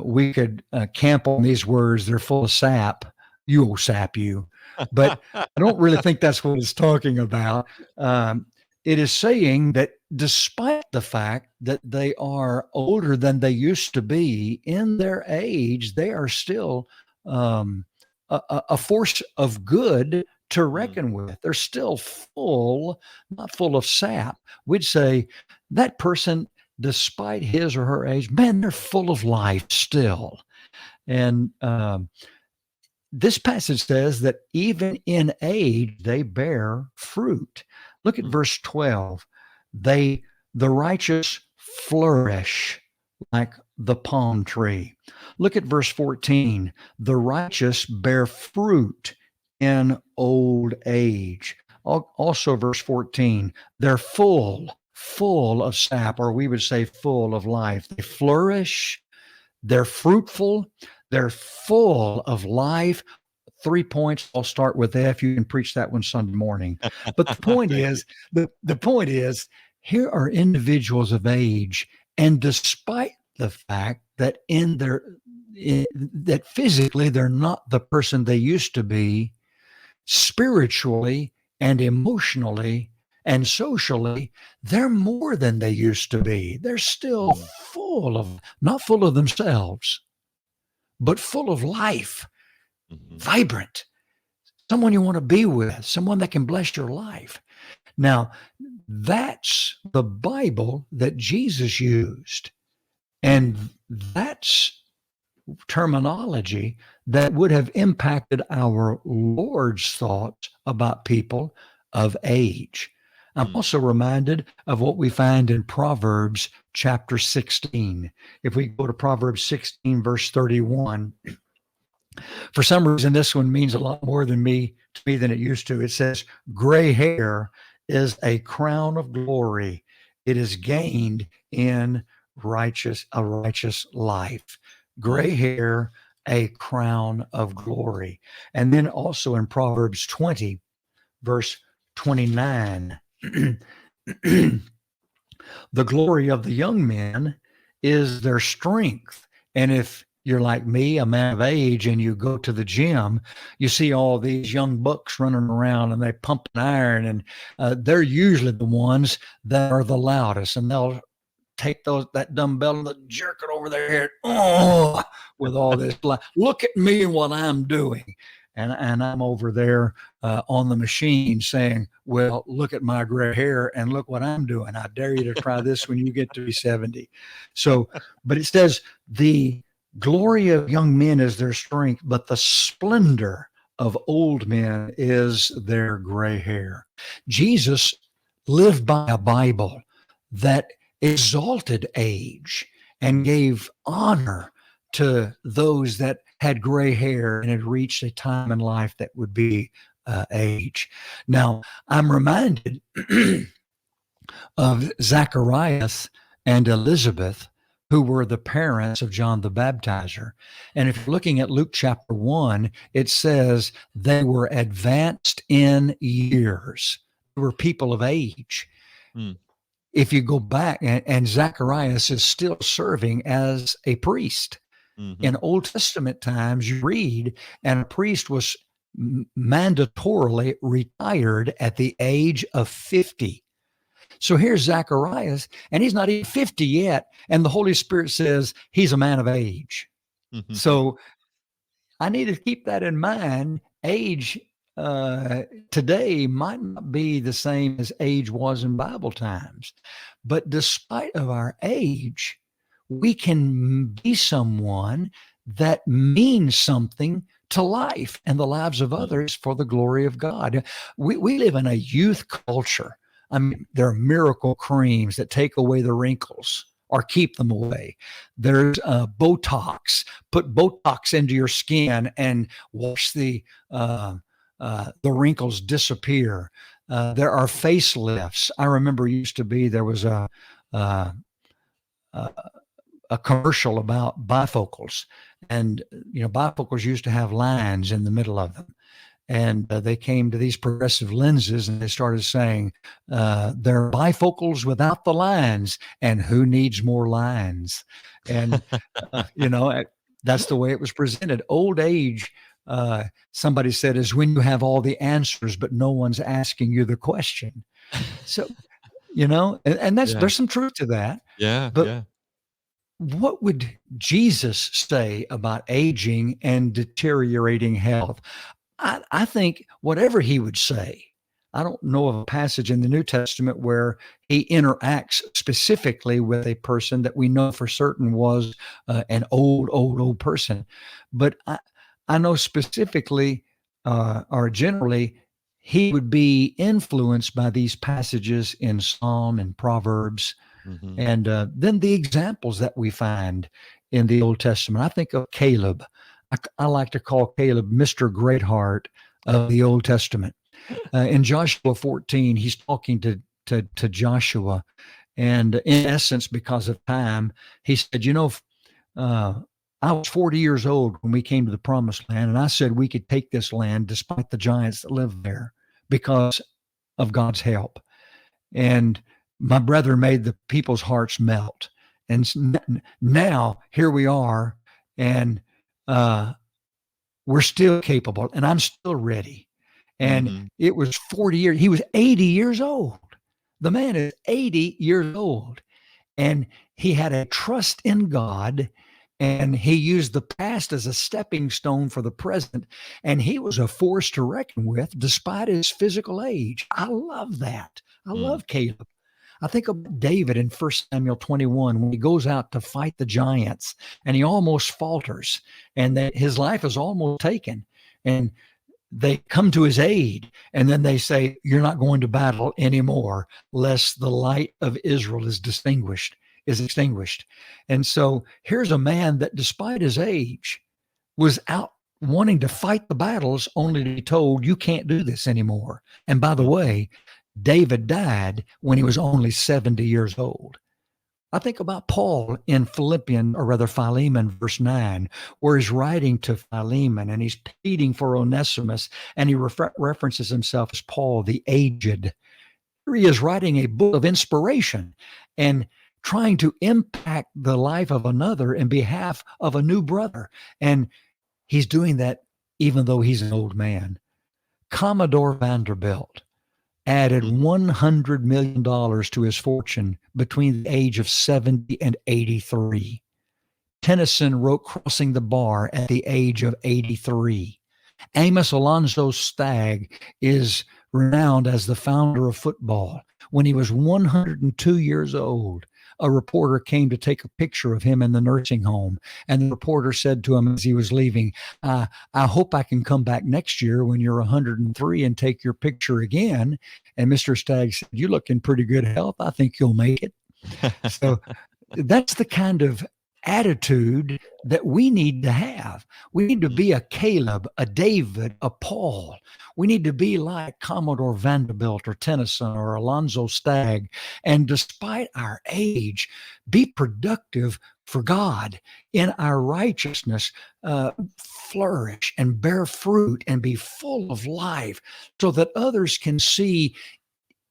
S2: we could camp on these words. They're full of sap. You will sap you. But I don't really think that's what it's talking about. Um, it is saying that despite the fact that they are older than they used to be in their age, they are still um, a force of good to
S1: Mm.
S2: reckon with. They're still full, not full of sap. We'd say that person, despite his or her age, man, they're full of life still. And this passage says that even in age, they bear fruit. Look at
S1: Mm.
S2: verse 12. They, the righteous, flourish like the palm tree. Look at verse 14. The righteous bear fruit in old age. Also, verse 14, they're full of sap, or we would say full of life. They flourish, they're fruitful, they're full of life. 3 points. I'll start with F. You can preach that one Sunday morning. But the point
S1: Thank you.
S2: is, the point is, here are individuals of age, and despite the fact that in their that physically they're not the person they used to be, spiritually and emotionally and socially, they're more than they used to be. They're still
S1: Mm.
S2: not full of themselves, but full of life,
S1: Mhm.
S2: vibrant, someone you want to be with, someone that can bless your life. Now, that's the Bible that Jesus used. And that's terminology that would have impacted our Lord's thoughts about people of age. I'm
S1: Mm.
S2: also reminded of what we find in Proverbs chapter 16. If we go to Proverbs 16, verse 31, for some reason, this one means a lot more to me than it used to. It says, gray hair is a crown of glory. It is gained in a righteous life.
S1: Mm.
S2: Gray hair, a crown of glory. And then also in Proverbs 20, verse 29, the glory of the young men is their strength. And if you're like me, a man of age, and you go to the gym, you see all these young bucks running around and they pump an iron, and they're usually the ones that are the loudest, and they'll take that dumbbell and they'll jerk it over their head, with all this. Look at me and what I'm doing. And I'm over there on the machine saying, well, look at my gray hair and look what I'm doing. I dare you to try this when you get to be 70. So, but it says the glory of young men is their strength, but the splendor of old men is their gray hair. Jesus lived by a Bible that exalted age and gave honor to those that had gray hair and had reached a time in life that would be age. Now, I'm reminded of Zacharias and Elizabeth, who were the parents of John the Baptizer. And if you're looking at Luke chapter 1, it says they were advanced in years. They were people of age.
S1: Mm.
S2: If you go back, and Zacharias is still serving as a priest. In
S1: Mhm.
S2: Old Testament times, you read, and a priest was mandatorily retired at the age of 50. So here's Zacharias, and he's not even 50 yet, and the Holy Spirit says he's a man of age.
S1: Mhm.
S2: So I need to keep that in mind. Age today might not be the same as age was in Bible times, but despite of our age, we can be someone that means something to life and the lives of
S1: Mm.
S2: others for the glory of God. We live in a youth culture. I mean, there are miracle creams that take away the wrinkles or keep them away. There's Botox. Put Botox into your skin and watch the wrinkles disappear. There are facelifts. I remember used to be there was uh, a a commercial about bifocals, and bifocals used to have lines in the middle of them, and they came to these progressive lenses and they started saying they're bifocals without the lines, and who needs more lines? And you know uh, that's the way it was presented. Old age, somebody said, is when you have all the answers but no one's asking you the question. So and
S1: Yeah.
S2: there's some truth to that.
S1: Yeah,
S2: But
S1: yeah.
S2: what would Jesus say about aging and deteriorating health? I think whatever he would say, I don't know of a passage in the New Testament where he interacts specifically with a person that we know for certain was an old person. But I know specifically, or generally, he would be influenced by these passages in Psalm and Proverbs,
S1: Mhm.
S2: and then the examples that we find in the Old Testament. I think of Caleb. I like to call Caleb Mr. Greatheart of the Old Testament. In Joshua 14, he's talking to Joshua. And in essence, because of time, he said, uh, I was 40 years old when we came to the promised land. And I said we could take this land despite the giants that live there because of God's help. And my brother made the people's hearts melt. And now here we are. and uh, we're still capable, and I'm still ready. And
S1: Mm-hmm.
S2: it was 40 years. He was 80 years old. The man is 80 years old. And he had a trust in God, and he used the past as a stepping stone for the present. And he was a force to reckon with despite his physical age. I love that. I
S1: Mm.
S2: love Caleb. I think of David in 1 Samuel 21 when he goes out to fight the giants and he almost falters and that his life is almost taken. And they come to his aid and then they say, "You're not going to battle anymore, lest the light of Israel is extinguished." And so here's a man that, despite his age, was out wanting to fight the battles only to be told, "You can't do this anymore." And by the
S1: Mm-hmm.
S2: way, David died when he was only 70 years old. I think about Paul in Philippians, or rather Philemon, verse 9, where he's writing to Philemon and he's pleading for Onesimus, and he references himself as Paul the aged. Here he is writing a book of inspiration and trying to impact the life of another in behalf of a new brother. And he's doing that even though he's an old man. Commodore Vanderbilt added
S1: Mm-hmm.
S2: $100 million to his fortune between the age of 70 and 83. Tennyson wrote Crossing the Bar at the age of 83. Amos Alonzo Stagg is renowned as the founder of football. When he was 102 years old, a reporter came to take a picture of him in the nursing home. And the reporter said to him as he was leaving, "I hope I can come back next year when you're 103 and take your picture again." And Mr. Stagg said, "You look in pretty good health. I think you'll make it." So that's the kind of attitude that we need to have. We need to be a Caleb, a David, a Paul. We need to be like Commodore Vanderbilt or Tennyson or Alonzo Stagg. And despite our age, be productive for God in our righteousness, flourish and bear fruit and be full of life so that others can see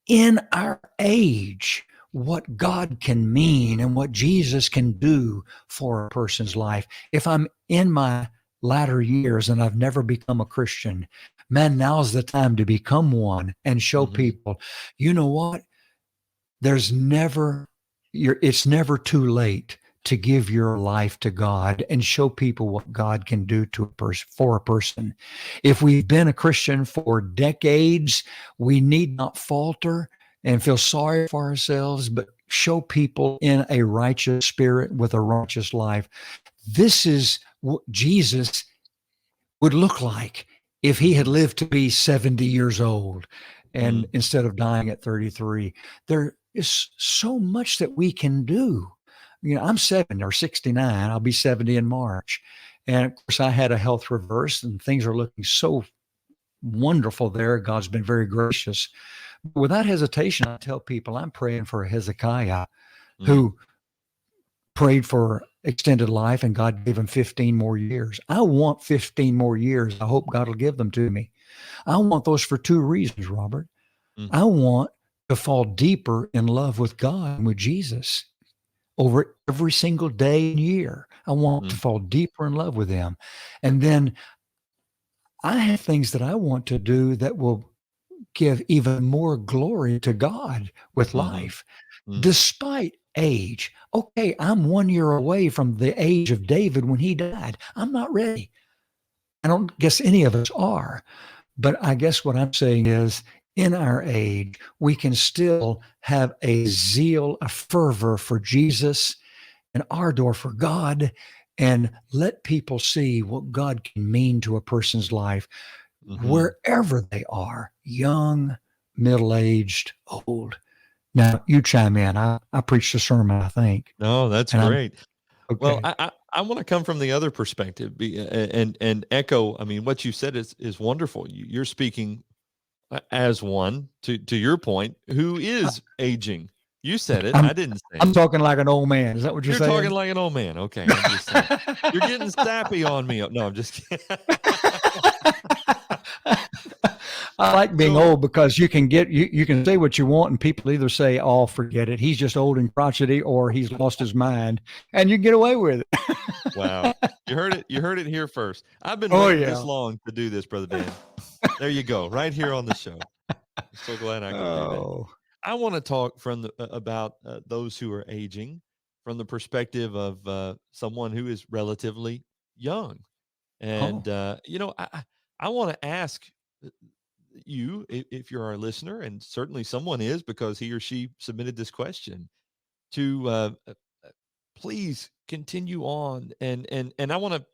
S2: in our age what God can mean and what Jesus can do for a person's life. If I'm in my latter years and I've never become a Christian, man, now's the time to become one and show
S1: Mm-hmm.
S2: people, you know what? There's never, it's never too late to give your life to God and show people what God can do to a person for a person. If we've been a Christian for decades, we need not falter and feel sorry for ourselves, but show people in a righteous spirit with a righteous life. This is what Jesus would look like if he had
S1: Mm-hmm.
S2: lived to be 70 years old and
S1: Mm.
S2: instead of dying at 33. There is so much that we can do. You know, I'm 70 or 69. I'll be 70 in March. And of course, I had a health reverse and things are looking so wonderful there. God's been very gracious. Without hesitation, I tell people I'm praying for Hezekiah,
S1: Mm.
S2: who prayed for extended life and God gave him 15 more years. I want 15 more years. I hope God will give them to me. I want those for two reasons, Robert.
S1: Mm.
S2: I want to fall deeper in love with God and with Jesus over every single day and year. I want to
S1: Mm.
S2: fall deeper in love with him. And then I have things that I want to do that will give even more glory to God with
S1: Mm-hmm.
S2: life,
S1: Mm.
S2: despite age. Okay, I'm 1 year away from the age of David when he died. I'm not ready. I don't guess any of us are. But I guess what I'm saying is, in our age, we can still have a zeal, a fervor for Jesus, an ardor for God, and let people see what God can mean to a person's life
S1: Mm-hmm.
S2: wherever they are, young, middle aged, old. Now, you chime in. I preached a sermon, I think,
S1: No, that's
S2: and I'm
S1: great. Well,
S2: okay.
S1: I want to come from the other perspective, and echo. I mean, what you said is wonderful. You're speaking as one to your point who
S2: I,
S1: is aging. You said it.
S2: I'm
S1: I didn't say
S2: I'm
S1: it.
S2: talking like an old man. Is that what you're
S1: You're talking
S2: saying?
S1: like an old man. Okay, I'm just saying. You're getting sappy on me. No, I'm just kidding.
S2: I like being
S1: So
S2: old because you can say what you want and people either say, "Oh, forget it. He's just old and crotchety," or "He's lost his mind," and you get away with
S1: wow,
S2: it.
S1: you heard it. You heard it here first. I've been
S2: Oh
S1: waiting this
S2: yeah.
S1: long to do this, brother Dan. There you go, right here on the show. I'm so glad I can do that.
S2: Oh.
S1: I want to talk from about those who are aging from the perspective of someone who is relatively young, and
S2: Oh.
S1: I want to ask uh, you, if you're our listener, and certainly someone is because he or she submitted this question, to please continue on, and I want to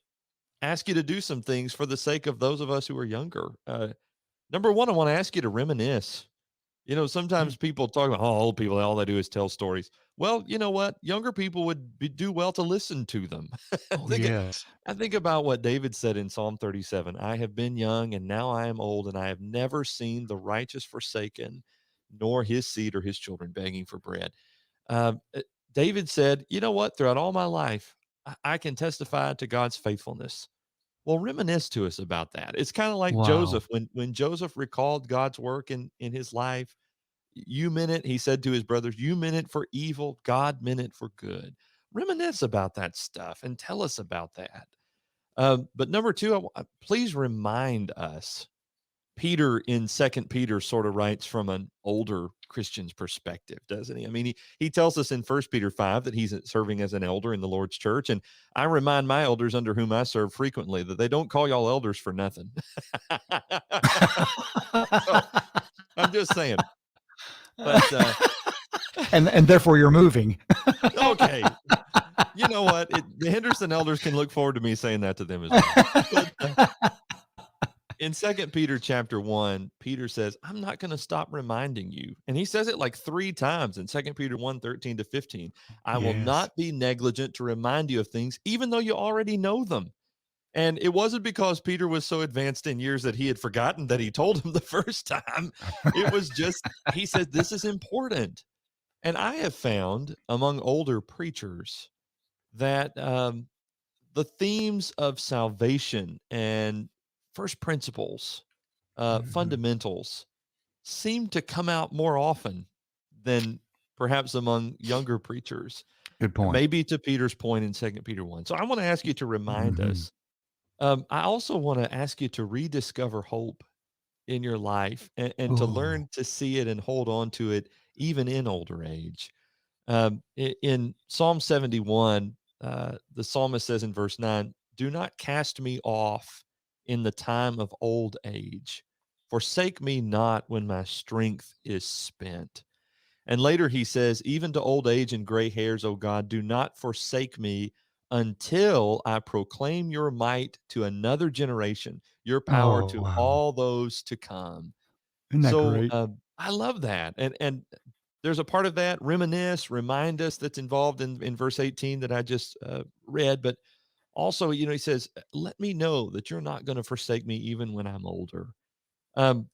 S1: ask you to do some things for the sake of those of us who are younger. Number one, I want to ask you to reminisce.
S2: Mm.
S1: Sometimes people talk about, oh, old people, all they do is tell stories. Well, you know what? Younger people would do well to listen to them.
S2: Oh
S1: think,
S2: yes.
S1: I think about what David said in Psalm 37. I have been young and now I am old, and I have never seen the righteous forsaken, nor his seed or his children begging for bread. Um, uh, David said, you know what? Throughout all my life, I can testify to God's faithfulness. Well, reminisce to us about that. It's kind of like
S2: Wow.
S1: Joseph when Joseph recalled God's work in his life. You meant it, he said to his brothers, you meant it for evil, God meant it for good. Reminisce about that stuff and tell us about that. But number two, please remind us. Peter in Second Peter sort of writes from an older Christian's perspective, doesn't he? I mean, he tells us in First Peter 5 that he's serving as an elder in the Lord's church. And I remind my elders under whom I serve frequently that they don't call y'all elders for nothing. So I'm just saying. But
S2: And therefore you're moving.
S1: okay, you know what? The Henderson elders can look forward to me saying that to them as well. But in Second Peter chapter 1, Peter says, I'm not going to stop reminding you. And he says it like three times in Second Peter 1:13 to 15. I will
S2: Yes.
S1: not be negligent to remind you of things, even though you already know them. And it wasn't because Peter was so advanced in years that he had forgotten that he told him the first time. It was just, he said, this is important. And I have found among older preachers that the themes of salvation and first principles,
S2: Mhm.
S1: fundamentals, seem to come out more often than perhaps among younger preachers,
S2: Good point.
S1: maybe to Peter's point in Second Peter 1. So I want to ask you to remind
S2: Mhm.
S1: us. I also want to ask you to rediscover hope in your life, and to
S2: Oh.
S1: learn to see it and hold on to it even in older age. In Psalm 71, the psalmist says in verse 9, do not cast me off in the time of old age. Forsake me not when my strength is spent. And later he says, even to old age and gray hairs, O God, do not forsake me until I proclaim your might to another generation, your power
S2: Oh,
S1: to
S2: wow.
S1: all those to come.
S2: Isn't that
S1: So
S2: great?
S1: I love that. And there's a part of that, reminisce, remind us, that's involved in verse 18 that I just read. But also, he says, let me know that you're not going to forsake me even when I'm older. Um,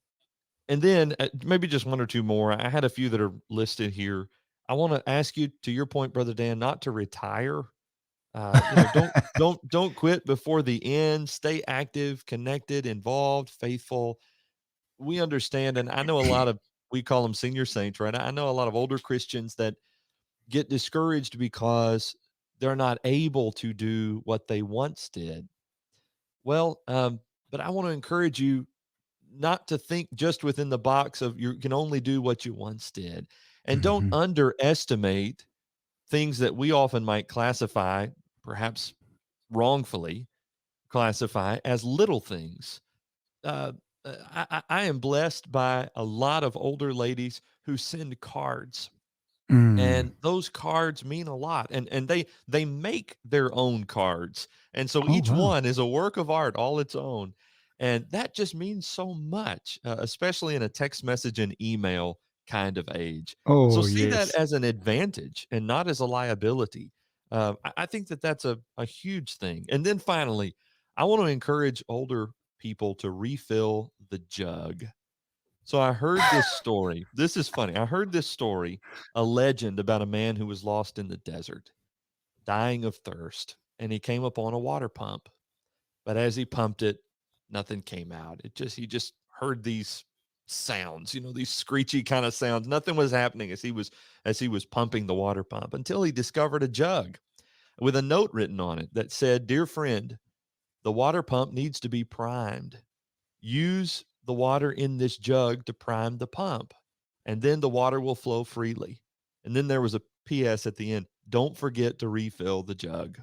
S1: and then maybe just one or two more. I had a few that are listed here. I want to ask you, to your point, Brother Dan, not to retire. Don't quit before the end. Stay active, connected, involved, faithful. We understand, and I know a lot of, we call them senior saints, right? I know a lot of older Christians that get discouraged because they're not able to do what they once did. Well, but I want to encourage you not to think just within the box of you can only do what you once did. And don't
S2: Mhm.
S1: underestimate things that we often might classify, perhaps wrongfully classify, as little things. uh, I am blessed by a lot of older ladies who send cards,
S2: Mm.
S1: and those cards mean a lot, and they make their own cards, and so
S2: Oh,
S1: each
S2: wow.
S1: one is a work of art all its own, and that just means so much, especially in a text message and email kind of age. So
S2: Oh,
S1: see that
S2: yes.
S1: as an advantage and not as a liability. I think that that's a huge thing. And then finally, I want to encourage older people to refill the jug. So I heard this story. This is funny. I heard this story, a legend about a man who was lost in the desert, dying of thirst, and he came upon a water pump. But as he pumped it, nothing came out. He just heard these. sounds, these screechy kind of sounds. Nothing was happening as he was pumping the water pump until he discovered a jug with a note written on it that said, "Dear friend, the water pump needs to be primed. Use the water in this jug to prime the pump, and then the water will flow freely." And then there was a PS at the end, "Don't forget to refill the jug."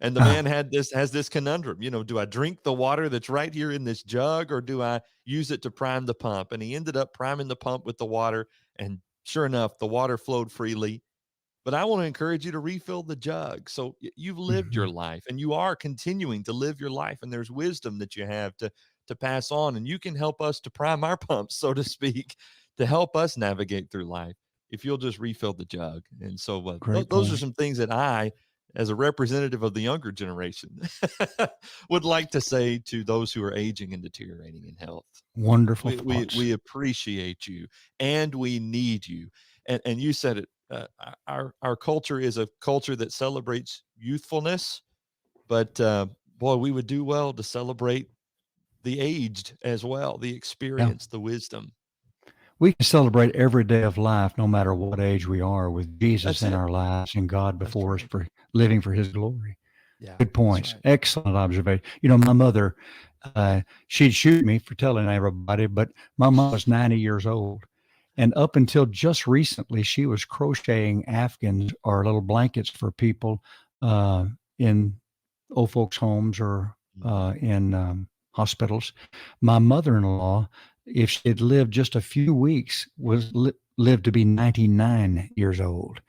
S1: And the man has this conundrum, do I drink the water that's right here in this jug, or do I use it to prime the pump? And he ended up priming the pump with the water, and sure enough, the water flowed freely. But I want to encourage you to refill the jug. So you've lived your
S2: Mhm.
S1: life, and you are continuing to live your life, and there's wisdom that you have to pass on, and you can help us to prime our pumps, so to speak, to help us navigate through life if you'll just refill the jug. And so
S2: Great
S1: those are
S2: point.
S1: some things that I, as a representative of the younger generation, would like to say to those who are aging and deteriorating in health.
S2: Wonderful
S1: We
S2: thoughts.
S1: appreciate you, and we need you. And you said it. Our culture is a culture that celebrates youthfulness, but boy, we would do well to celebrate the aged as well, the
S2: Yeah.
S1: experience, the wisdom.
S2: We can celebrate every day of life, no matter what age we are, with Jesus
S1: That's
S2: in
S1: it.
S2: our lives and God
S1: That's
S2: before us
S1: right.
S2: for living for his glory.
S1: Yeah,
S2: Good
S1: that's
S2: points.
S1: right.
S2: Excellent observation. My mother, she'd shoot me for telling everybody, but my mom was 90 years old. And up until just recently, she was crocheting Afghans or little blankets for people in old folks' homes or
S1: Mhm.
S2: in hospitals. My mother-in-law, if she had lived just a few weeks, lived to be 99 years old.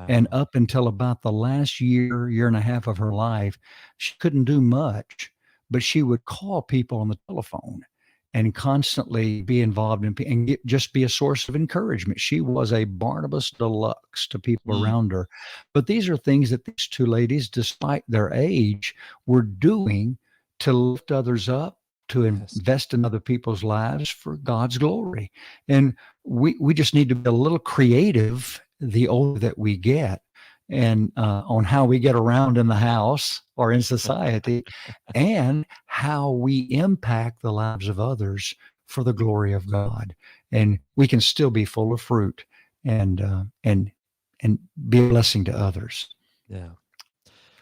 S2: And
S1: Wow.
S2: up until about the last year and a half of her life, she couldn't do much, but she would call people on the telephone and constantly be involved and just be a source of encouragement. She was a Barnabas Deluxe to people
S1: Mm,
S2: around her. But these are things that these two ladies, despite their age, were doing to lift others up, to
S1: yes.
S2: invest in other people's lives for God's glory. And we just need to be a little creative the older that we get, and on how we get around in the house or in society, and how we impact the lives of others for the glory of God. And we can still be full of fruit and and be a blessing to others.
S1: Yeah.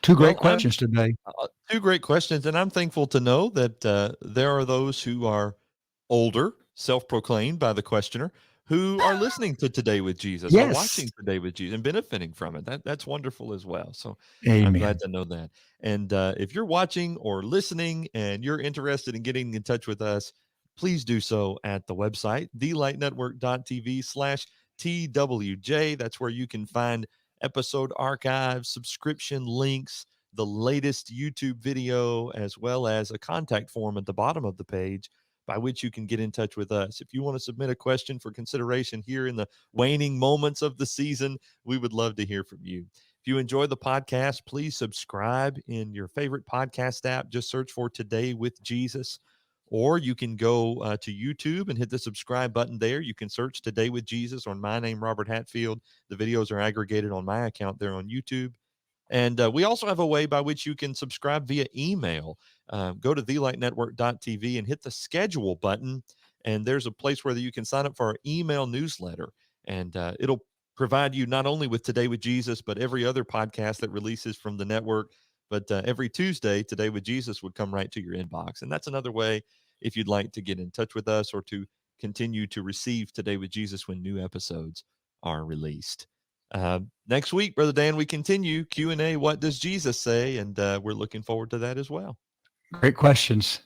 S2: Two great
S1: Well, I'm
S2: questions today.
S1: two great questions, and I'm thankful to know that there are those who are older, self-proclaimed by the questioner, who are listening to Today with Jesus, are
S2: Yes.
S1: watching Today with Jesus, and benefiting from it. That's wonderful as well. So I'm glad
S2: Amen.
S1: to know that. And if you're watching or listening and you're interested in getting in touch with us, please do so at the website, thelightnetwork.tv/TWJ. That's where you can find episode archives, subscription links, the latest YouTube video, as well as a contact form at the bottom of the page by which you can get in touch with us. If you want to submit a question for consideration here in the waning moments of the season, we would love to hear from you. If you enjoy the podcast, please subscribe in your favorite podcast app. Just search for Today with Jesus. Or you can go to YouTube and hit the subscribe button there. You can search Today with Jesus or my name, Robert Hatfield. The videos are aggregated on my account there on YouTube. And we also have a way by which you can subscribe via email. Go to thelightnetwork.tv and hit the schedule button. And there's a place where you can sign up for our email newsletter. And it'll provide you not only with Today with Jesus, but every other podcast that releases from the network. But every Tuesday, Today with Jesus would come right to your inbox. And that's another way if you'd like to get in touch with us or to continue to receive Today with Jesus when new episodes are released. Next week, Brother Dan, we continue Q&A, What Does Jesus Say? And we're looking forward to that as well.
S2: Great questions.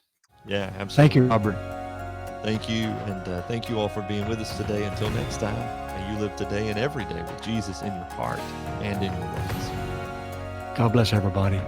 S1: Yeah,
S2: Thank you,
S1: absolutely.
S2: Robert.
S1: Thank you. And thank you all for being with us today. Until next time, may you live today and every day with Jesus in your heart and in your ways.
S2: God bless everybody.